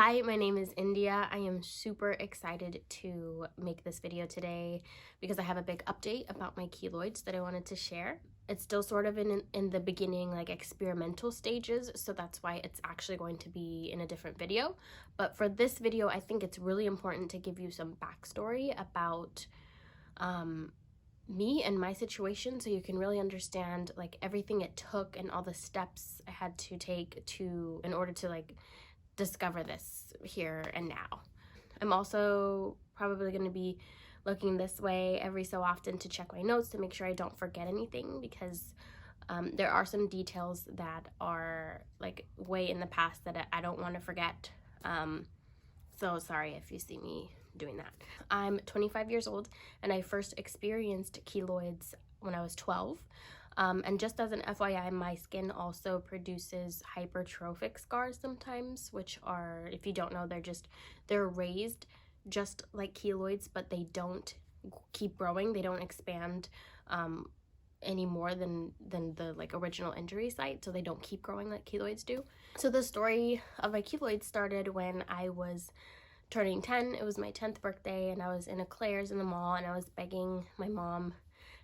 Hi, my name is India. I am super excited to make this video today because I have a big update about my keloids that I wanted to share. It's still sort of in the beginning, like experimental stages, so that's why it's actually going to be in a different video. But for this video, I think it's really important to give you some backstory about me and my situation so you can really understand like everything it took and all the steps I had to take in order to like discover this here and now. I'm also probably going to be looking this way every so often to check my notes to make sure I don't forget anything, because there are some details that are like way in the past that I don't want to forget. So sorry if you see me doing that. I'm 25 years old and I first experienced keloids when I was 12. And just as an FYI, my skin also produces hypertrophic scars sometimes, which are, if you don't know, they're raised just like keloids, but they don't keep growing. They don't expand any more than the like original injury site, so they don't keep growing like keloids do. So the story of my keloids started when I was turning 10. It was my 10th birthday and I was in a Claire's in the mall and I was begging my mom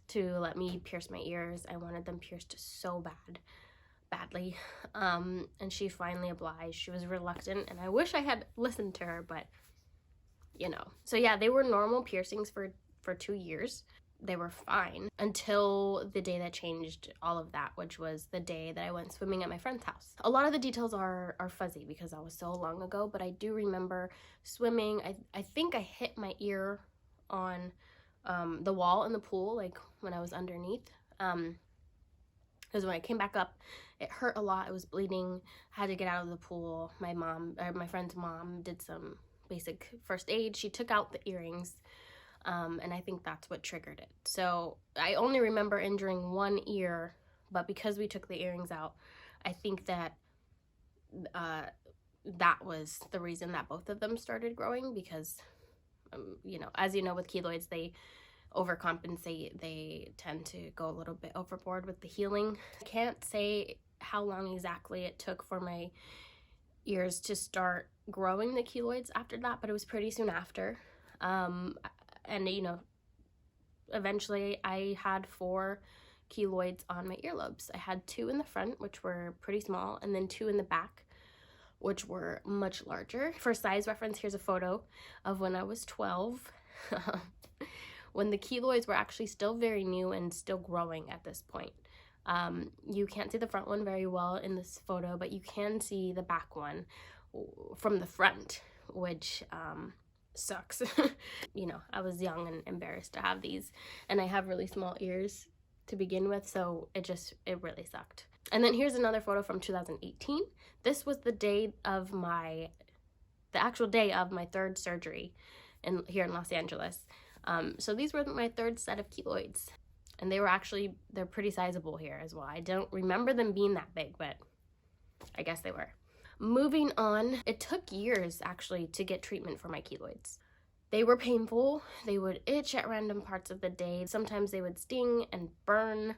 to let me pierce my ears. I wanted them pierced so badly. And she finally obliged. She was reluctant and I wish I had listened to her, but you know. So yeah, they were normal piercings for 2 years. They were fine until the day that changed all of that, which was the day that I went swimming at my friend's house. A lot of the details are fuzzy because that was so long ago, but I do remember swimming. I think I hit my ear on the wall in the pool, like when I was underneath, because when I came back up, it hurt a lot. I was bleeding, had to get out of the pool. My friend's mom did some basic first aid. She took out the earrings, and I think that's what triggered it. So I only remember injuring one ear, but because we took the earrings out, I think that that was the reason that both of them started growing, because you know, as you know, with keloids, they overcompensate. They tend to go a little bit overboard with the healing. I can't say how long exactly it took for my ears to start growing the keloids after that, but it was pretty soon after. And you know, eventually I had 4 keloids on my earlobes. I had 2 in the front, which were pretty small, and then 2 in the back, which were much larger. For size reference, here's a photo of when I was 12, when the keloids were actually still very new and still growing at this point. You can't see the front one very well in this photo, but you can see the back one from the front, which sucks. You know, I was young and embarrassed to have these, and I have really small ears to begin with, so it really sucked. And then here's another photo from 2018. This was the actual day of my 3rd surgery here in Los Angeles. So these were my 3rd set of keloids, and they're pretty sizable here as well. I don't remember them being that big, but I guess they were. Moving on, it took years actually to get treatment for my keloids. They were painful. They would itch at random parts of the day. Sometimes they would sting and burn.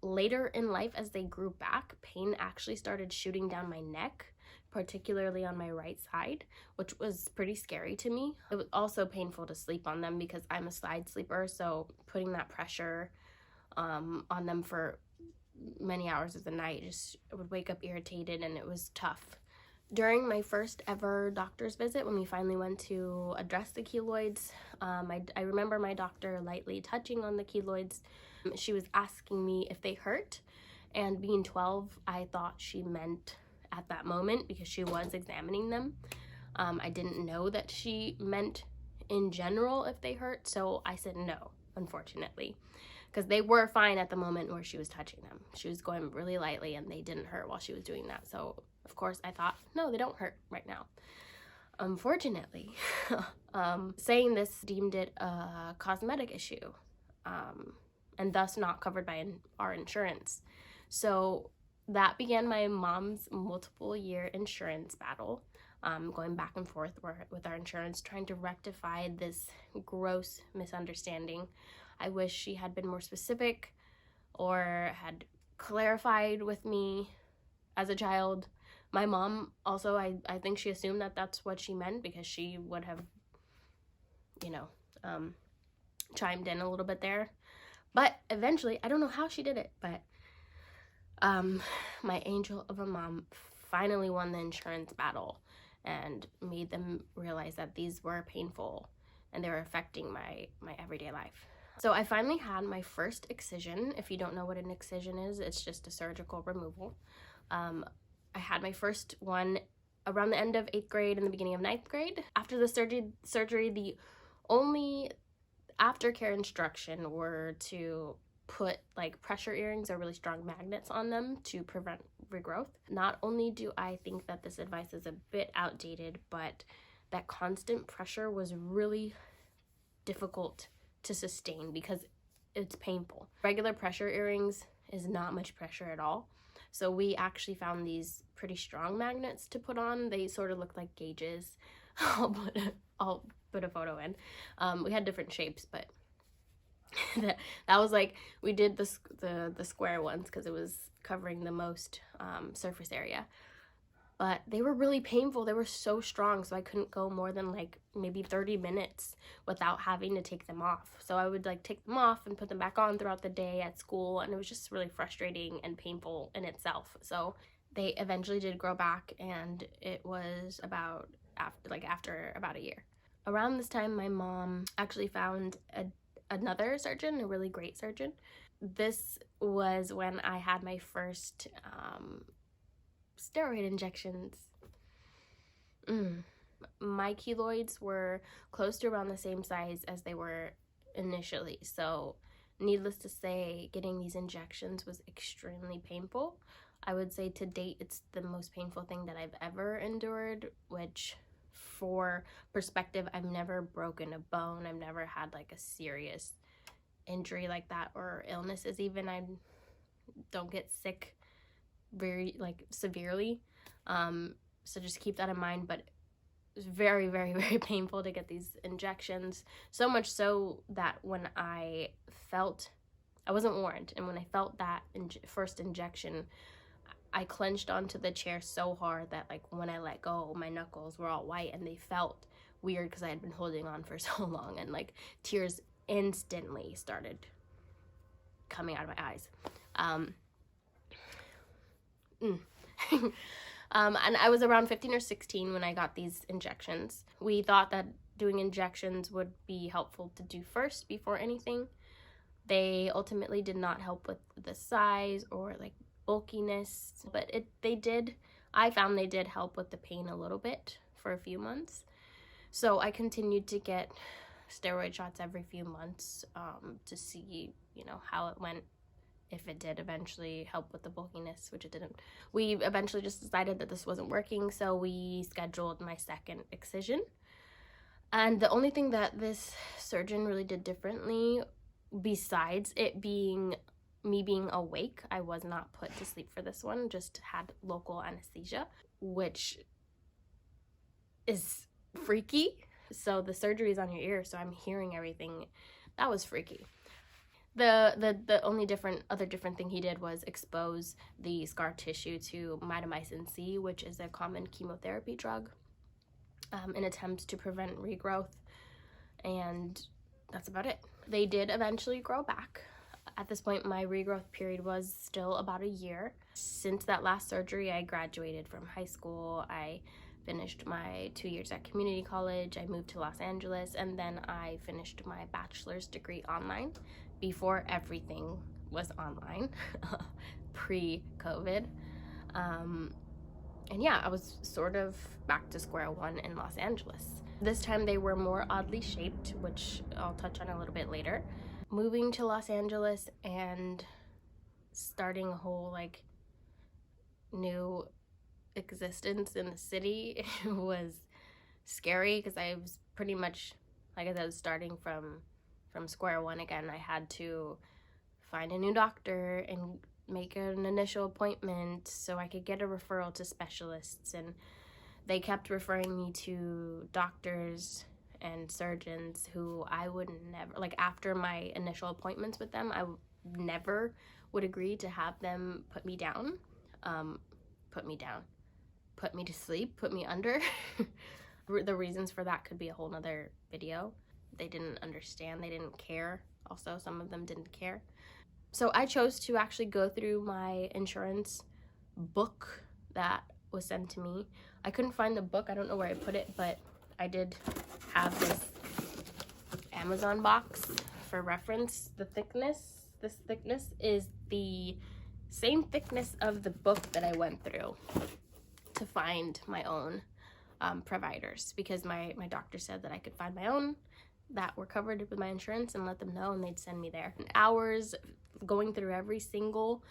Later in life, as they grew back, pain actually started shooting down my neck, particularly on my right side, which was pretty scary to me. It was also painful to sleep on them because I'm a side sleeper, so putting that pressure on them for many hours of the night, I would wake up irritated, and it was tough. During my first ever doctor's visit, when we finally went to address the keloids, I remember my doctor lightly touching on the keloids. She was asking me if they hurt, and being 12, I thought she meant at that moment because she was examining them. I didn't know that she meant in general if they hurt, so I said no, unfortunately, because they were fine at the moment where she was touching them. She was going really lightly and they didn't hurt while she was doing that, so of course I thought, no, they don't hurt right now. Unfortunately, saying this deemed it a cosmetic issue, and thus not covered by our insurance. So that began my mom's multiple year insurance battle, going back and forth with our insurance, trying to rectify this gross misunderstanding. I wish she had been more specific or had clarified with me as a child My mom also, I think she assumed that that's what she meant, because she would have, you know, chimed in a little bit there. But eventually, I don't know how she did it, but my angel of a mom finally won the insurance battle and made them realize that these were painful and they were affecting my everyday life. So I finally had my first excision. If you don't know what an excision is, it's just a surgical removal. I had my first one around the end of 8th grade and the beginning of 9th grade. After the surgery, the only aftercare instruction were to put like pressure earrings or really strong magnets on them to prevent regrowth. Not only do I think that this advice is a bit outdated, but that constant pressure was really difficult to sustain because it's painful. Regular pressure earrings is not much pressure at all. So we actually found these pretty strong magnets to put on. They sort of look like gauges. I'll put a photo in. We had different shapes, but that was like, we did the square ones because it was covering the most surface area. But they were really painful. They were so strong, so I couldn't go more than like maybe 30 minutes without having to take them off. So I would like take them off and put them back on throughout the day at school, and it was just really frustrating and painful in itself. So they eventually did grow back, and it was about after about a year. Around this time, my mom actually found another surgeon, a really great surgeon. This was when I had my first steroid injections. My keloids were close to around the same size as they were initially, so needless to say, getting these injections was extremely painful. I would say to date it's the most painful thing that I've ever endured, which, for perspective, I've never broken a bone. I've never had like a serious injury like that, or illnesses even. I don't get sick very like severely, so just keep that in mind. But it was very, very, very painful to get these injections, so much so that when I wasn't warned, and when I felt that first injection, I clenched onto the chair so hard that like when I let go, my knuckles were all white and they felt weird because I had been holding on for so long, and like tears instantly started coming out of my eyes. And I was around 15 or 16 when I got these injections. We thought that doing injections would be helpful to do first before anything. They ultimately did not help with the size or like bulkiness, but I found they did help with the pain a little bit for a few months. So I continued to get steroid shots every few months to see, how it went, if it did eventually help with the bulkiness, which it didn't. We eventually just decided that this wasn't working, so we scheduled my second excision. And the only thing that this surgeon really did differently, besides it being me being awake, I was not put to sleep for this one, just had local anesthesia, which is freaky. So the surgery is on your ear, so I'm hearing everything. That was freaky. The only other different thing he did was expose the scar tissue to mitomycin C, which is a common chemotherapy drug, in attempts to prevent regrowth, and that's about it. They did eventually grow back. At this point, my regrowth period was still about a year. Since that last surgery, I graduated from high school. I finished my 2 years at community college. I moved to Los Angeles, and then I finished my bachelor's degree online before everything was online, pre-COVID. And yeah, I was sort of back to square one in Los Angeles. This time they were more oddly shaped, which I'll touch on a little bit later. Moving to Los Angeles and starting a whole like new existence in the city was scary, because I was pretty much, like I said, starting from square one again. I had to find a new doctor and make an initial appointment so I could get a referral to specialists, and they kept referring me to doctors and surgeons who I would never, like after my initial appointments with them, I never would agree to have them put me down. put me to sleep, put me under. The reasons for that could be a whole nother video. They didn't understand, they didn't care. Also, some of them didn't care. So I chose to actually go through my insurance book that was sent to me. I couldn't find the book, I don't know where I put it, but I did have this Amazon box for reference. This thickness is the same thickness of the book that I went through to find my own providers, because my doctor said that I could find my own that were covered with my insurance and let them know, and they'd send me there. Hours going through every single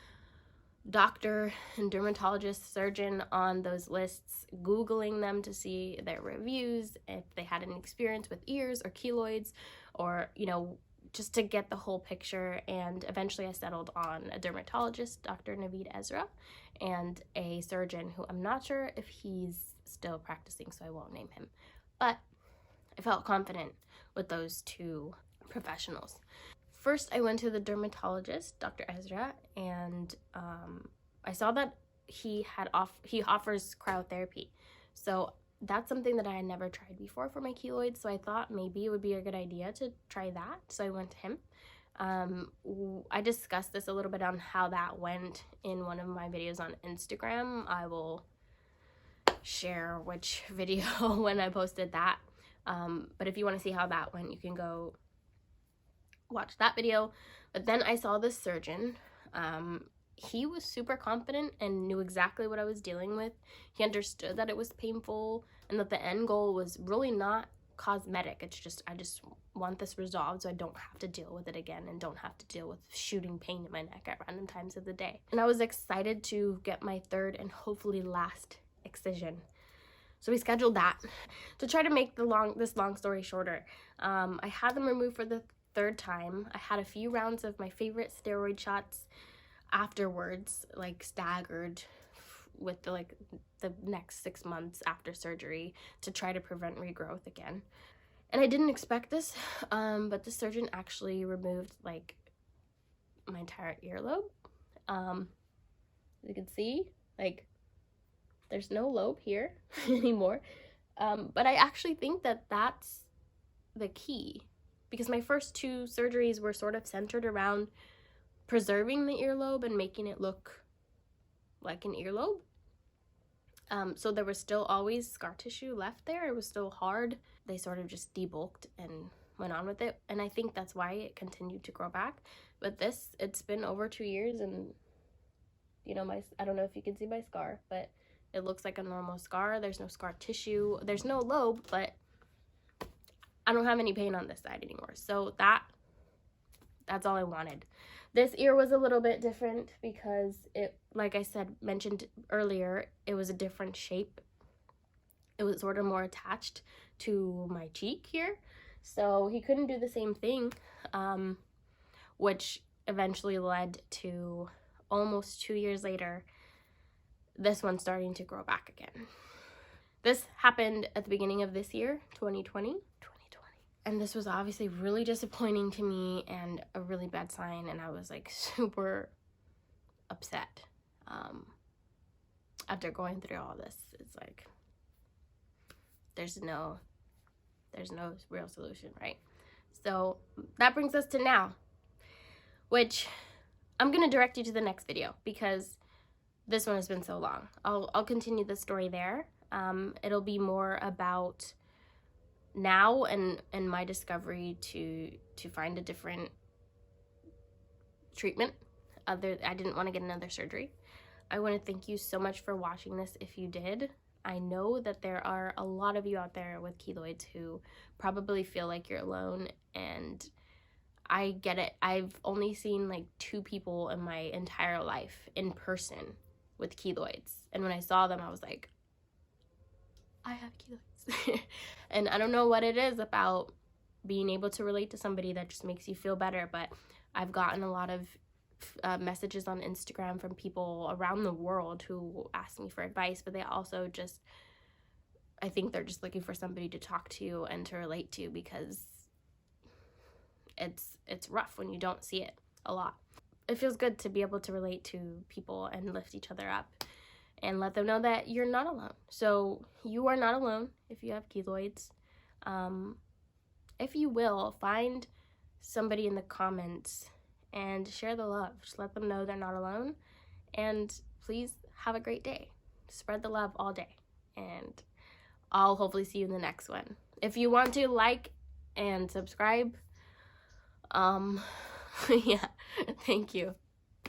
doctor and dermatologist, surgeon on those lists, Googling them to see their reviews, if they had any experience with ears or keloids, or, you know, just to get the whole picture. And eventually I settled on a dermatologist, Dr. Naveed Ezra, and a surgeon who I'm not sure if he's still practicing, so I won't name him. But I felt confident with those two professionals. First, I went to the dermatologist, Dr. Ezra, and I saw that he offers cryotherapy. So that's something that I had never tried before for my keloids, so I thought maybe it would be a good idea to try that. So I went to him. I discussed this a little bit on how that went in one of my videos on Instagram. I will share which video when I posted that. But if you want to see how that went, you can go watch that video. But then I saw this surgeon. He was super confident and knew exactly what I was dealing with. He understood that it was painful and that the end goal was really not cosmetic. It's just, I just want this resolved so I don't have to deal with it again and don't have to deal with shooting pain in my neck at random times of the day. And I was excited to get my third and hopefully last excision. So we scheduled that. To try to make this long story shorter, I had them removed for the third time. I had a few rounds of my favorite steroid shots afterwards, like staggered with the next 6 months after surgery to try to prevent regrowth again. And I didn't expect this, but the surgeon actually removed like my entire earlobe. You can see, like, there's no lobe here anymore. But I actually think that that's the key, because my first two surgeries were sort of centered around preserving the earlobe and making it look like an earlobe. So there was still always scar tissue left there. It was still hard. They sort of just debulked and went on with it. And I think that's why it continued to grow back. But it's been over 2 years, and, you know, I don't know if you can see my scar, but it looks like a normal scar. There's no scar tissue. There's no lobe, but I don't have any pain on this side anymore. So that's all I wanted. This ear was a little bit different because it, like I mentioned earlier, it was a different shape. It was sort of more attached to my cheek here. So he couldn't do the same thing, which eventually led to almost 2 years later, this one starting to grow back again. This happened at the beginning of this year, 2020. And this was obviously really disappointing to me and a really bad sign, and I was like super upset after going through all this. It's like there's no real solution, right? So that brings us to now, which I'm gonna direct you to the next video because this one has been so long. I'll continue the story there. It'll be more about now and my discovery to find a different treatment. I didn't want to get another surgery. I want to thank you so much for watching this if you did. I know that there are a lot of you out there with keloids who probably feel like you're alone, and I get it. I've only seen like 2 people in my entire life in person with keloids, and when I saw them I was like, I have keloids. And I don't know what it is about being able to relate to somebody that just makes you feel better, but I've gotten a lot of messages on Instagram from people around the world who ask me for advice, but they also just, I think they're just looking for somebody to talk to and to relate to, because it's rough when you don't see it a lot. It feels good to be able to relate to people and lift each other up. and let them know that you're not alone. So you are not alone if you have keloids. If you will, find somebody in the comments and share the love. Just let them know they're not alone. And please have a great day. Spread the love all day. And I'll hopefully see you in the next one. If you want to, like and subscribe. Yeah, thank you.